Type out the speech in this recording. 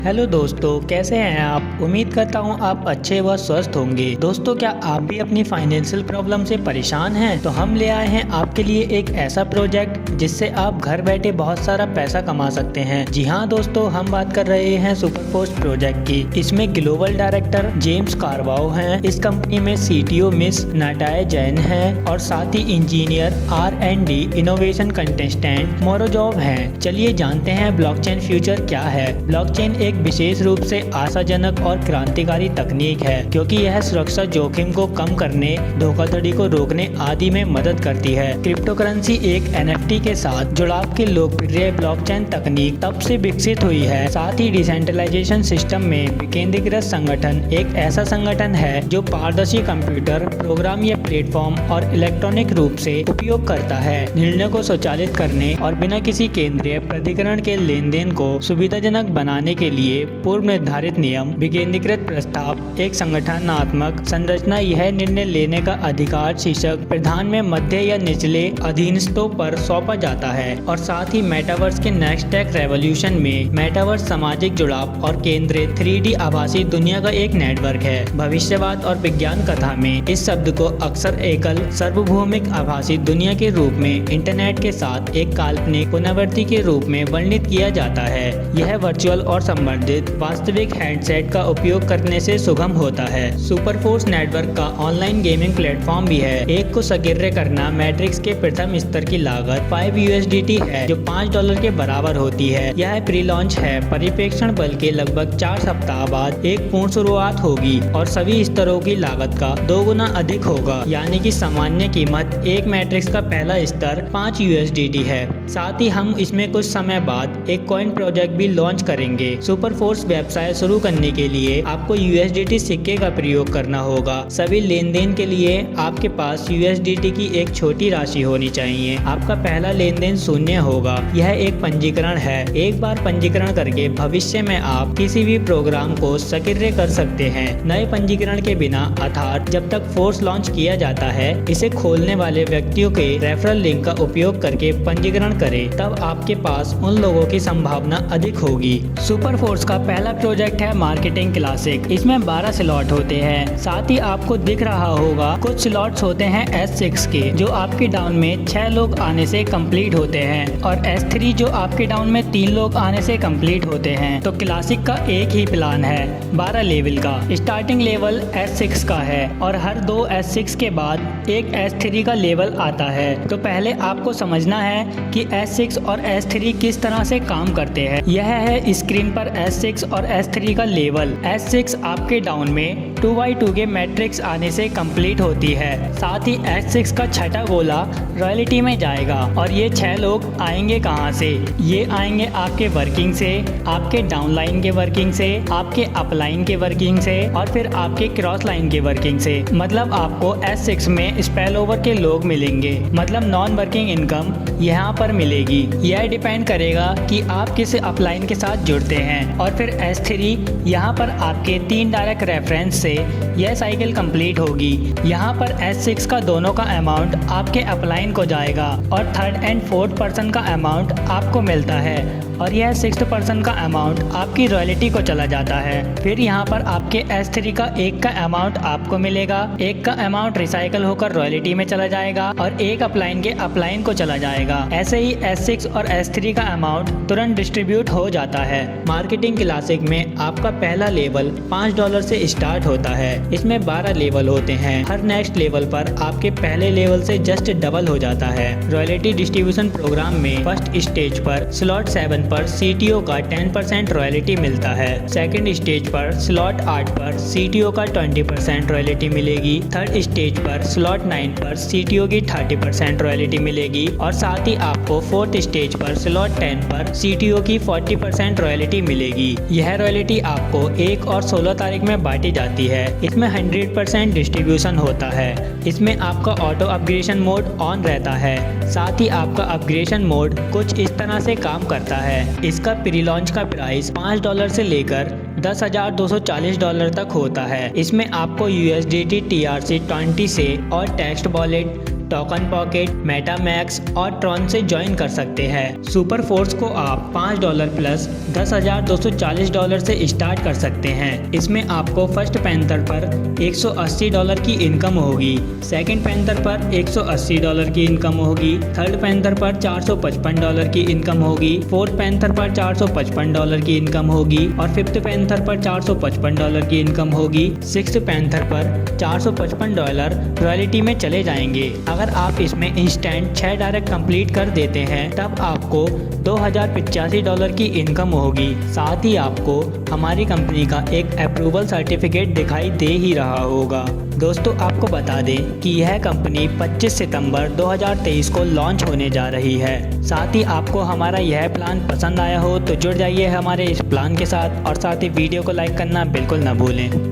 Hello दोस्तों, कैसे हैं आप। उम्मीद करता हूं आप अच्छे व स्वस्थ होंगे। दोस्तों, क्या आप भी अपनी फाइनेंशियल प्रॉब्लम से परेशान हैं? तो हम ले आए हैं आपके लिए एक ऐसा प्रोजेक्ट जिससे आप घर बैठे बहुत सारा पैसा कमा सकते हैं। जी हाँ दोस्तों, हम बात कर रहे हैं सुपरफोर्स प्रोजेक्ट की। इसमें ग्लोबल डायरेक्टर जेम्स कार्वाओ हैं। इस कंपनी में CTO मिस नाटाए जैन हैं और साथ ही इंजीनियर R&D इनोवेशन कंटेस्टेंट मोरोजॉव हैं। चलिए जानते हैं ब्लॉकचेन फ्यूचर क्या है। ब्लॉकचेन एक विशेष रूप से आशाजनक और क्रांतिकारी तकनीक है, क्योंकि यह सुरक्षा जोखिम को कम करने, धोखाधड़ी को रोकने आदि में मदद करती है। क्रिप्टोकरेंसी एक NFT के साथ जुड़ाव की लोकप्रिय ब्लॉकचेन तकनीक तब से विकसित हुई है। साथ ही डिसेंट्रलाइजेशन सिस्टम में विकेंद्रीकृत संगठन एक ऐसा संगठन है जो पारदर्शी कंप्यूटर प्रोग्राम या प्लेटफॉर्म और इलेक्ट्रॉनिक रूप से उपयोग करता है। निर्णय को स्वचालित करने और बिना किसी केंद्रीय प्राधिकरण के लेन देन को सुविधाजनक बनाने के लिए पूर्व निर्धारित नियम, विकेंद्रीकृत प्रस्ताव, एक संगठनात्मक संरचना। यह निर्णय लेने का अधिकार शीर्षक प्रधान में मध्य या निचले अधीनस्थों पर सौंपा जाता है। और साथ ही मेटावर्स के नेक्स्ट टेक रेवोल्यूशन में मेटावर्स सामाजिक जुड़ाव और केंद्रित 3D आभासी दुनिया का एक नेटवर्क है। भविष्यवाद और विज्ञान कथा में इस शब्द को अक्सर एकल सार्वभौमिक आभासी दुनिया के रूप में इंटरनेट के साथ एक काल्पनिक पुनरावृत्ति के रूप में वर्णित किया जाता है। यह वर्चुअल और संबंधित वास्तविक हैंडसेट का उपयोग करने से सुगम होता है। सुपरफोर्स नेटवर्क का ऑनलाइन गेमिंग प्लेटफॉर्म भी है। एक को सक्रिय करना मैट्रिक्स के प्रथम स्तर की लागत 5 USDT है, जो $5 के बराबर होती है। यह प्री लॉन्च है। परिप्रेक्षण बल के लगभग 4 सप्ताह बाद एक पूर्ण शुरुआत होगी और सभी स्तरों की लागत का 2 गुना अधिक होगा, यानी कि सामान्य कीमत एक मैट्रिक्स का पहला स्तर 5 USDT है। साथ ही हम इसमें कुछ समय बाद एक कॉइन प्रोजेक्ट भी लॉन्च करेंगे। सुपरफोर्स व्यवसाय शुरू करने के लिए आपको USDT सिक्के का प्रयोग करना होगा। सभी लेन देन के लिए आपके पास USDT की एक छोटी राशि होनी चाहिए। आपका पहला लेन देन शून्य होगा। यह एक पंजीकरण है। एक बार पंजीकरण करके भविष्य में आप किसी भी प्रोग्राम को सक्रिय कर सकते हैं। नए पंजीकरण के बिना, अर्थात जब तक फोर्स लॉन्च किया जाता है, इसे खोलने वाले व्यक्तियों के रेफरल लिंक का उपयोग करके पंजीकरण करें, तब आपके पास उन लोगों की संभावना अधिक होगी। सुपरफोर्स का पहला प्रोजेक्ट है मार्केटिंग क्लासिक। इसमें 12 स्लॉट होते हैं। साथ ही आपको दिख रहा होगा कुछ स्लॉट्स होते हैं S6 के, जो आपके डाउन में 6 लोग आने से कंप्लीट होते हैं, और S3 जो आपके डाउन में 3 लोग आने से कंप्लीट होते हैं। तो क्लासिक का एक ही प्लान है 12 लेवल का। स्टार्टिंग लेवल S6 का है और हर 2 S6 के बाद एक S3 का लेवल आता है। तो पहले आपको समझना है कि S6 और S3 किस तरह से काम करते हैं। यह है स्क्रीन पर S6 और S3 का लेवल। S6 आपके डाउन में 2x2 के मैट्रिक्स आने से कंप्लीट होती है। साथ ही S6 का छठा गोला रॉयल्टी में जाएगा। और ये 6 लोग आएंगे कहाँ से? ये आएंगे आपके वर्किंग से, आपके डाउन लाइन के वर्किंग से, आपके अप लाइन के वर्किंग से, और फिर आपके क्रॉस लाइन के वर्किंग से। मतलब आपको S6 में स्पेल ओवर के लोग मिलेंगे, मतलब नॉन वर्किंग इनकम यहाँ पर मिलेगी। यह डिपेंड करेगा कि आप किस अपलाइन के साथ जुड़ते हैं। और फिर S3 यहाँ पर आपके 3 डायरेक्ट रेफरेंस से यह साइकिल कंप्लीट होगी। यहाँ पर S6 का दोनों का अमाउंट आपके अपलाइन को जाएगा और थर्ड एंड फोर्थ पर्सन का अमाउंट आपको मिलता है, और यह 6th पर्सन का अमाउंट आपकी रॉयल्टी को चला जाता है। फिर यहाँ पर आपके S3 का एक का अमाउंट आपको मिलेगा, एक का अमाउंट रिसाइकल होकर रॉयल्टी में चला जाएगा और एक अपलाइन के अपलाइन को चला जाएगा। ऐसे ही S6 और S3 का अमाउंट तुरंत डिस्ट्रीब्यूट हो जाता है। मार्केटिंग क्लासिक में आपका पहला लेवल $5 से स्टार्ट होता है। इसमें 12 लेवल होते हैं। हर नेक्स्ट लेवल पर आपके पहले लेवल से जस्ट डबल हो जाता है। रॉयल्टी डिस्ट्रीब्यूशन प्रोग्राम में फर्स्ट स्टेज पर स्लॉट 7 पर CTO का 10% रॉयल्टी मिलता है। सेकंड स्टेज पर स्लॉट 8 पर CTO का 20% रॉयल्टी मिलेगी। थर्ड स्टेज पर स्लॉट 9 पर CTO की 30% रॉयल्टी मिलेगी। और साथ ही आपको फोर्थ स्टेज पर स्लॉट 10 पर CTO की 40% रॉयल्टी मिलेगी। यह रॉयल्टी आपको 1 और 16 तारीख में बांटी जाती है। इसमें 100% डिस्ट्रीब्यूशन होता है। इसमें आपका ऑटो अपग्रेडेशन मोड ऑन रहता है। साथ ही आपका अपग्रेडेशन मोड कुछ इस तरह से काम करता है। इसका प्री लॉन्च का प्राइस $5 से लेकर $10,240 तक होता है। इसमें आपको USDT TRC20 से और टेक्स्ट वॉलेट टोकन पॉकेट, मेटामैक्स और ट्रॉन से ज्वाइन कर सकते हैं। सुपर फोर्स को आप $5 प्लस $10,240 से स्टार्ट कर सकते हैं। इसमें आपको फर्स्ट पैंथर पर $180 की इनकम होगी, सेकंड पैंथर पर $180 की इनकम होगी, थर्ड पैंथर पर $455 की इनकम होगी, फोर्थ पैंथर पर $455 की इनकम होगी और फिफ्थ पैंथर पर $455 की इनकम होगी। सिक्स्थ पैंथर पर $455 रॉयल्टी में चले जाएंगे। अगर आप इसमें इंस्टेंट 6 डायरेक्ट कंप्लीट कर देते हैं तब आपको $2085 की इनकम होगी। साथ ही आपको हमारी कंपनी का एक अप्रूवल सर्टिफिकेट दिखाई दे ही रहा होगा। दोस्तों आपको बता दें कि यह कंपनी 25 सितंबर 2023 को लॉन्च होने जा रही है। साथ ही आपको हमारा यह प्लान पसंद आया हो तो जुड़ जाइए हमारे इस प्लान के साथ और साथ ही वीडियो को लाइक करना बिल्कुल ना भूलें।